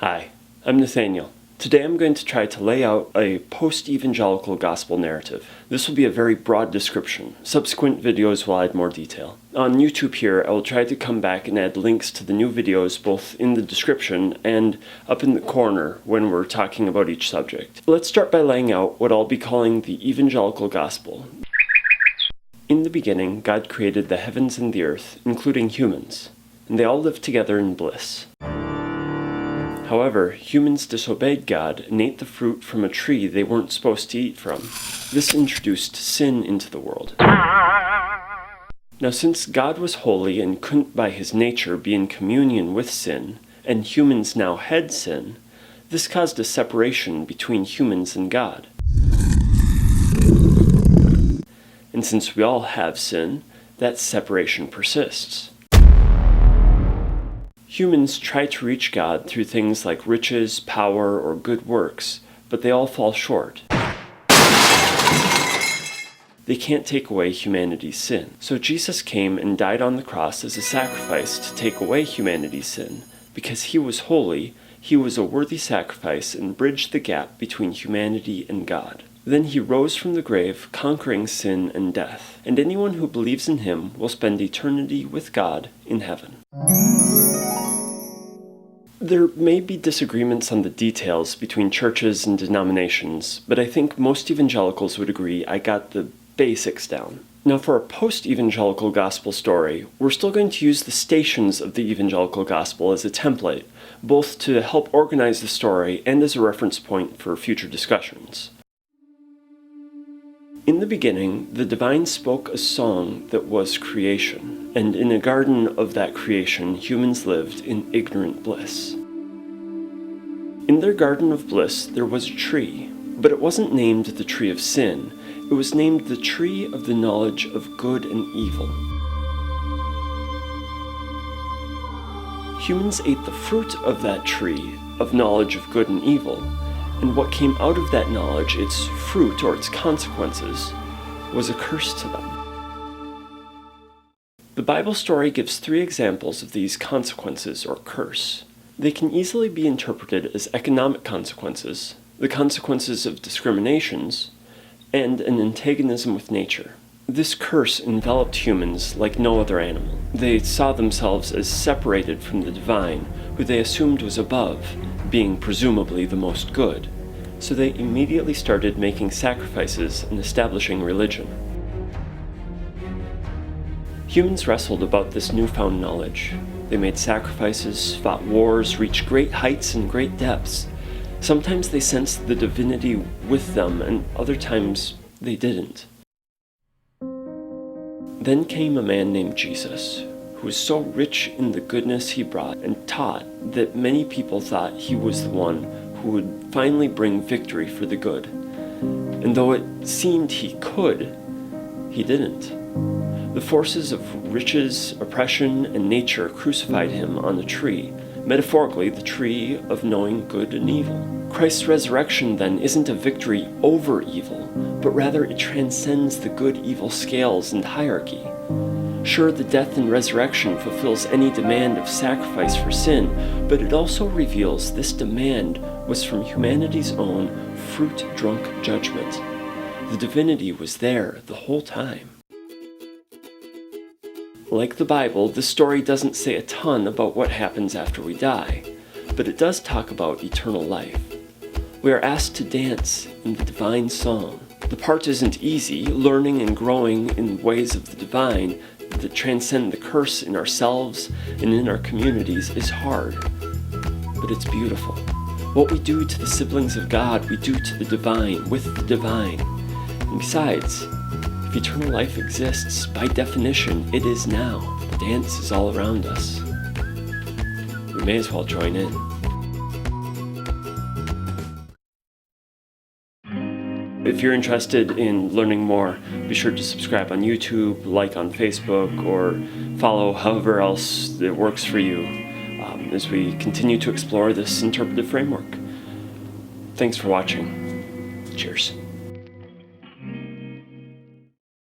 Hi, I'm Nathaniel. Today I'm going to try to lay out a post-evangelical gospel narrative. This will be a very broad description. Subsequent videos will add more detail. On YouTube here, I will try to come back and add links to the new videos both in the description and up in the corner when we're talking about each subject. Let's start by laying out what I'll be calling the Evangelical Gospel. In the beginning, God created the heavens and the earth, including humans, and they all lived together in bliss. However, humans disobeyed God and ate the fruit from a tree they weren't supposed to eat from. This introduced sin into the world. Now, since God was holy and couldn't by his nature be in communion with sin, and humans now had sin, this caused a separation between humans and God. And since we all have sin, that separation persists. Humans try to reach God through things like riches, power, or good works, but they all fall short. They can't take away humanity's sin. So Jesus came and died on the cross as a sacrifice to take away humanity's sin. Because he was holy, he was a worthy sacrifice and bridged the gap between humanity and God. Then he rose from the grave, conquering sin and death. And anyone who believes in him will spend eternity with God in heaven. There may be disagreements on the details between churches and denominations, but I think most evangelicals would agree I got the basics down. Now, for a post-evangelical gospel story, we're still going to use the stations of the evangelical gospel as a template, both to help organize the story and as a reference point for future discussions. In the beginning, the divine spoke a song that was creation, and in a garden of that creation, humans lived in ignorant bliss. In their garden of bliss, there was a tree, but it wasn't named the tree of sin. It was named the tree of the knowledge of good and evil. Humans ate the fruit of that tree of knowledge of good and evil, and what came out of that knowledge, its fruit or its consequences, was a curse to them. The Bible story gives 3 examples of these consequences or curse. They can easily be interpreted as economic consequences, the consequences of discriminations, and an antagonism with nature. This curse enveloped humans like no other animal. They saw themselves as separated from the divine, who they assumed was above, being presumably the most good. So they immediately started making sacrifices and establishing religion. Humans wrestled about this newfound knowledge. They made sacrifices, fought wars, reached great heights and great depths. Sometimes they sensed the divinity with them, and other times they didn't. Then came a man named Jesus, who was so rich in the goodness he brought and taught that many people thought he was the one who would finally bring victory for the good. And though it seemed he could, he didn't. The forces of riches, oppression, and nature crucified him on a tree, metaphorically the tree of knowing good and evil. Christ's resurrection, then, isn't a victory over evil, but rather it transcends the good-evil scales and hierarchy. Sure, the death and resurrection fulfills any demand of sacrifice for sin, but it also reveals this demand was from humanity's own fruit-drunk judgment. The divinity was there the whole time. Like the Bible, this story doesn't say a ton about what happens after we die, but it does talk about eternal life. We are asked to dance in the divine song. The part isn't easy. Learning and growing in ways of the divine that transcend the curse in ourselves and in our communities is hard, but it's beautiful. What we do to the siblings of God, we do to the divine, with the divine. And besides, if eternal life exists, by definition, it is now. The dance is all around us. We may as well join in. If you're interested in learning more, be sure to subscribe on YouTube, like on Facebook, or follow however else it works for you as we continue to explore this interpretive framework. Thanks for watching. Cheers.